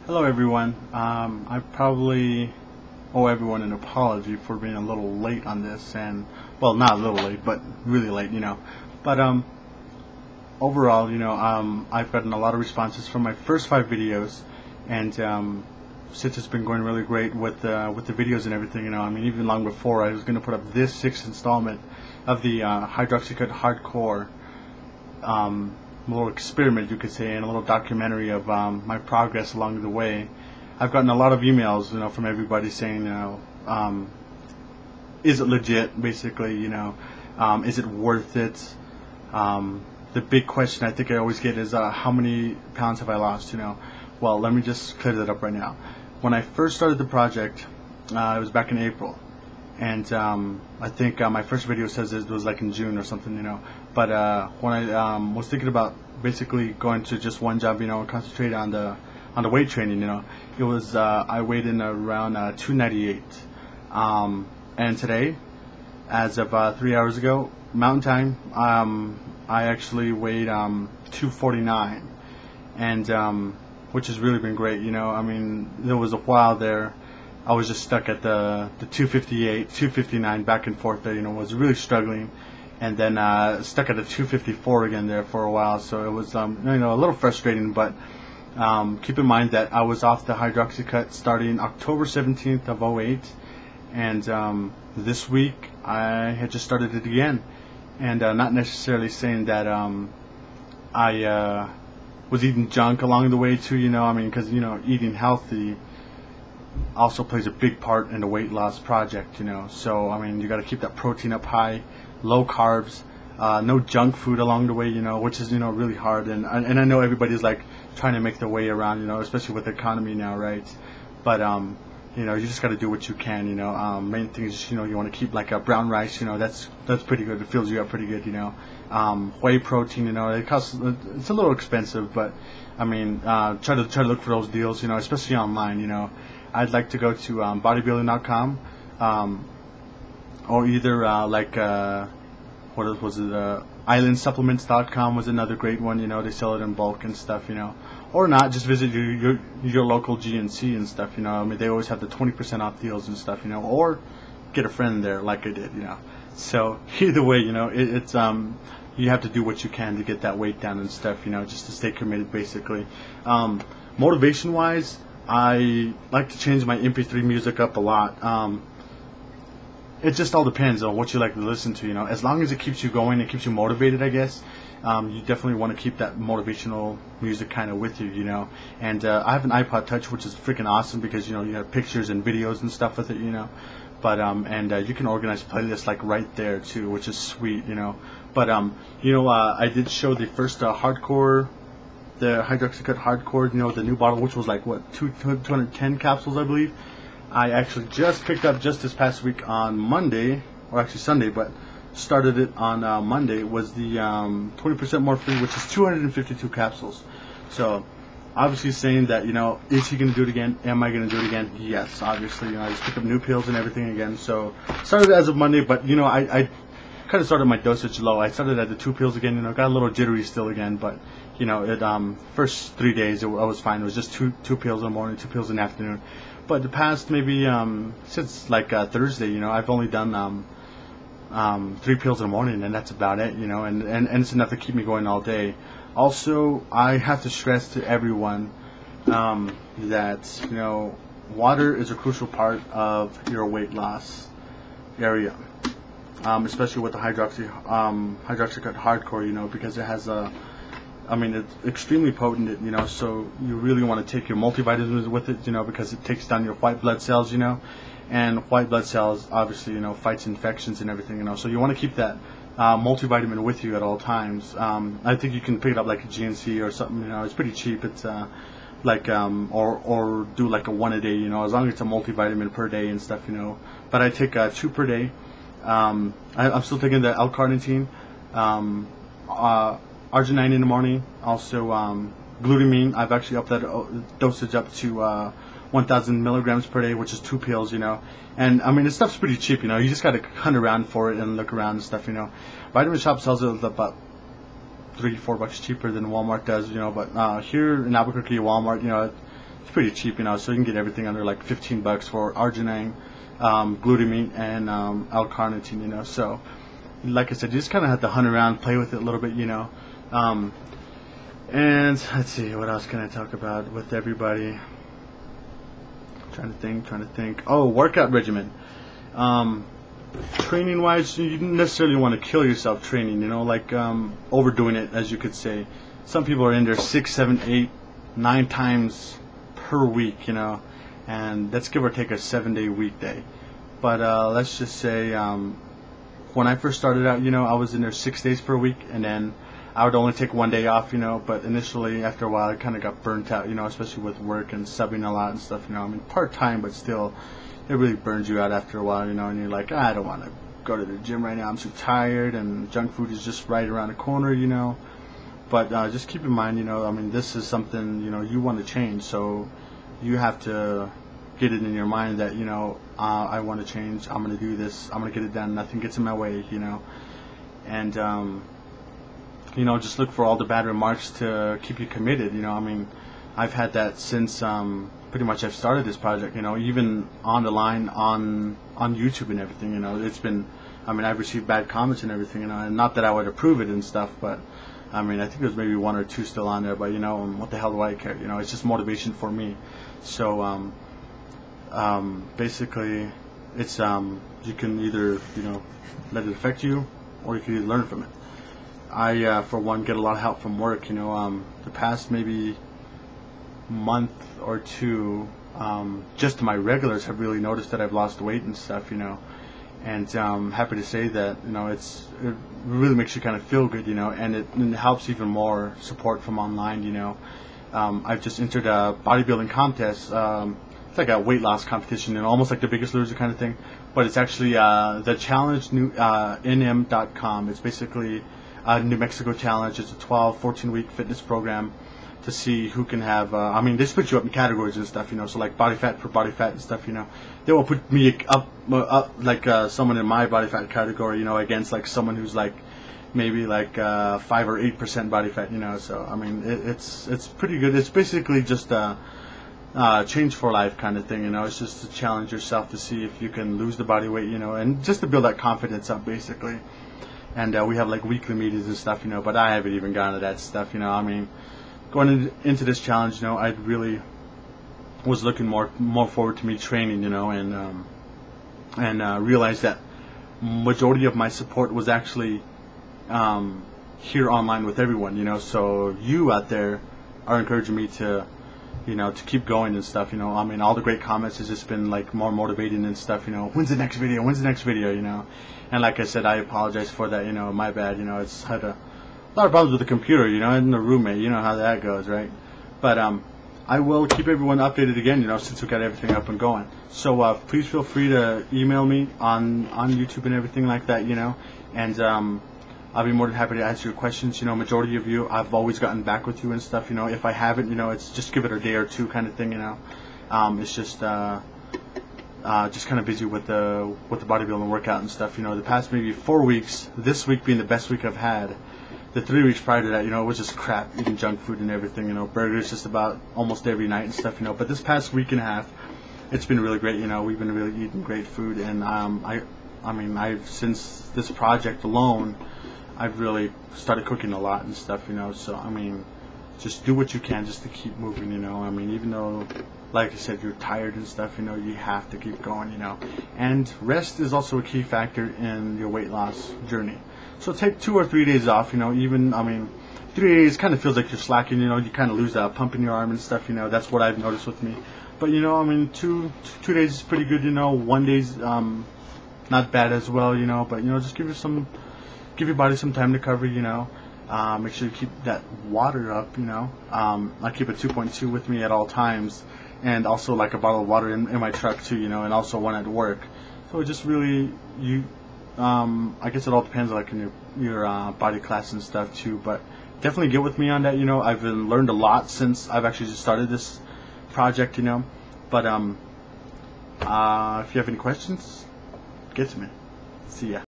Hello everyone. I probably owe everyone an apology for being a little late on this, and well, not a little late, but really late. But overall, I've gotten a lot of responses from my first 5 videos, and since it's been going really great with the videos and everything, I mean, even long before I was going to put up this 6th installment of the Hydroxycut Hardcore. Little experiment, you could say, and a little documentary of my progress along the way. I've gotten a lot of emails, from everybody saying, is it legit, basically, is it worth it? The big question I think I always get is, how many pounds have I lost, Well, let me just clear that up right now. When I first started the project, it was back in April. And I think my first video says it was like in June or something, But when I was thinking about basically going to just one job, and concentrate on the weight training, it was I weighed in around 298. And today, as of 3 hours ago, Mountain Time, I actually weighed 249, and which has really been great. I mean, there was a while there I was just stuck at the 258, 259 back and forth there, was really struggling, and then stuck at the 254 again there for a while. So it was a little frustrating, but keep in mind that I was off the Hydroxycut starting October 17th of '08, and this week I had just started it again, and not necessarily saying that I was eating junk along the way too, I mean, because eating healthy also plays a big part in the weight loss project, so I mean, you got to keep that protein up high, low carbs, no junk food along the way, which is really hard, and I know everybody's like trying to make their way around, especially with the economy now, right? But you just got to do what you can, main thing is you want to keep like a brown rice, that's pretty good, it fills you up pretty good, whey protein, it costs, it's a little expensive, but I mean, try to look for those deals, especially online, I'd like to go to bodybuilding.com, or either what was it? Islandsupplements.com was another great one. They sell it in bulk and stuff. Or not, just visit your local GNC and stuff. I mean, they always have the 20% off deals and stuff. Or get a friend there, like I did. So either way, it's you have to do what you can to get that weight down and stuff. Just to stay committed, basically. Motivation wise, I like to change my MP3 music up a lot. It just all depends on what you like to listen to, As long as it keeps you going, it keeps you motivated, I guess. You definitely want to keep that motivational music kind of with you, And I have an iPod Touch, which is freaking awesome because, you have pictures and videos and stuff with it, But and you can organize playlists like right there too, which is sweet, But I did show the first hardcore. The Hydroxycut Hardcore, the new bottle, which was like, what, 210 capsules, I believe. I actually just picked up just this past week on Monday, or actually Sunday, but started it on Monday. It was the 20% more free, which is 252 capsules. So, obviously saying that, is he going to do it again? Am I going to do it again? Yes, obviously. I just picked up new pills and everything again. So, started as of Monday, but, I kind of started my dosage low. I started at the 2 pills again, got a little jittery still again, but it first 3 days I was fine. It was just two pills in the morning, 2 pills in the afternoon. But the past maybe since like Thursday, I've only done 3 pills in the morning, and that's about it, and it's enough to keep me going all day. Also, I have to stress to everyone that water is a crucial part of your weight loss area. Especially with the Hydroxycut Hardcore, because it has it's extremely potent, so you really want to take your multivitamins with it, because it takes down your white blood cells, and white blood cells obviously, fights infections and everything, so you want to keep that multivitamin with you at all times. I think you can pick it up like a GNC or something, it's pretty cheap. It's or do like a 1 a day, as long as it's a multivitamin per day and stuff, But I take 2 per day. I'm still taking the L-carnitine, arginine in the morning, also glutamine. I've actually upped that dosage up to 1,000 milligrams per day, which is 2 pills, And I mean, this stuff's pretty cheap, You just gotta hunt around for it and look around and stuff, Vitamin Shop sells it about $3-4 cheaper than Walmart does, But here in Albuquerque, Walmart, it's pretty cheap, you know, so you can get everything under like 15 bucks for arginine, glutamine, and L-carnitine, you know. So like I said, you just kind of have to hunt around, play with it a little bit, you know. And let's see, what else can I talk about with everybody? Trying to think. Oh, workout regimen. Training wise, you don't necessarily want to kill yourself training, you know, like overdoing it, as you could say. Some people are in there 6, 7, 8, 9 times per week, you know, and that's give or take a 7-day weekday. But let's just say when I first started out, you know, I was in there 6 days per week, and then I would only take 1 day off, you know. But initially, after a while, I kind of got burnt out, you know, especially with work and subbing a lot and stuff, you know. I mean, part-time, but still, it really burns you out after a while, you know, and you're like, I don't want to go to the gym right now, I'm too tired, and junk food is just right around the corner, you know. But just keep in mind, you know, I mean, this is something, you know, you want to change, so you have to get it in your mind that, you know, I want to change, I'm going to do this, I'm going to get it done, nothing gets in my way, you know. And you know, just look for all the bad remarks to keep you committed, you know. I mean, I've had that since pretty much I've started this project, you know, even on the line on YouTube and everything, you know. It's been, I mean, I've received bad comments and everything, you know, and not that I would approve it and stuff, but I mean, I think there's maybe 1 or 2 still on there, but you know, what the hell do I care, you know. It's just motivation for me. So basically it's you can either, you know, let it affect you, or you can either learn from it. I for one get a lot of help from work, you know. The past maybe month or 2, just my regulars have really noticed that I've lost weight and stuff, you know. And I'm happy to say that, you know, it really makes you kind of feel good, you know, and it helps even more support from online, you know. I've just entered a bodybuilding contest. It's like a weight loss competition, and almost like the Biggest Loser kind of thing, but it's actually the challenge nm.com. It's basically a New Mexico challenge. It's a 14 week fitness program to see who can have I mean, they split you up in categories and stuff, you know, so like body fat for body fat and stuff, you know. They will put me up like someone in my body fat category, you know, against like someone who's like maybe like 5 or 8% body fat, you know. So I mean, it's pretty good. It's basically just a change for life kind of thing, you know. It's just to challenge yourself to see if you can lose the body weight, you know, and just to build that confidence up, basically. And we have like weekly meetings and stuff, you know, but I haven't even gotten to that stuff, you know. I mean, going into this challenge, you know, I really was looking more forward to me training, you know, and realized that majority of my support was actually here online with everyone, you know. So you out there are encouraging me to, you know, to keep going and stuff, you know. I mean, all the great comments has just been like more motivating and stuff, you know. When's the next video, you know. And like I said, I apologize for that, you know, my bad, you know. It's had a lot of problems with the computer, you know, and the roommate, you know how that goes, right? But I will keep everyone updated again, you know, since we got everything up and going. So please feel free to email me on YouTube and everything like that, you know. And I'll be more than happy to answer your questions. You know, majority of you, I've always gotten back with you and stuff, you know. If I haven't, you know, it's just give it a day or 2 kind of thing, you know. It's just kind of busy with the bodybuilding workout and stuff, you know. The past maybe 4 weeks, this week being the best week I've had. The 3 weeks prior to that, you know, it was just crap, eating junk food and everything, you know, burgers just about almost every night and stuff, you know. But this past week and a half, it's been really great, you know. We've been really eating great food, and I mean, since this project alone, I've really started cooking a lot and stuff, you know. So I mean, just do what you can just to keep moving, you know. I mean, even though, like I said, you're tired and stuff, you know, you have to keep going, you know. And rest is also a key factor in your weight loss journey. So take 2 or 3 days off, you know. Even, I mean, 3 days kind of feels like you're slacking, you know. You kind of lose that pump in your arm and stuff, you know. That's what I've noticed with me. But, you know, I mean, two days is pretty good, you know. 1 day's not bad as well, you know. But, you know, just give your body some time to recover, you know. Make sure you keep that water up, you know. I keep a 2.2 with me at all times, and also like a bottle of water in my truck too, you know, and also one at work. So it just really, I guess it all depends like in your body class and stuff too, but definitely get with me on that, you know. I've learned a lot since I've actually just started this project, you know. But if you have any questions, get to me. See ya.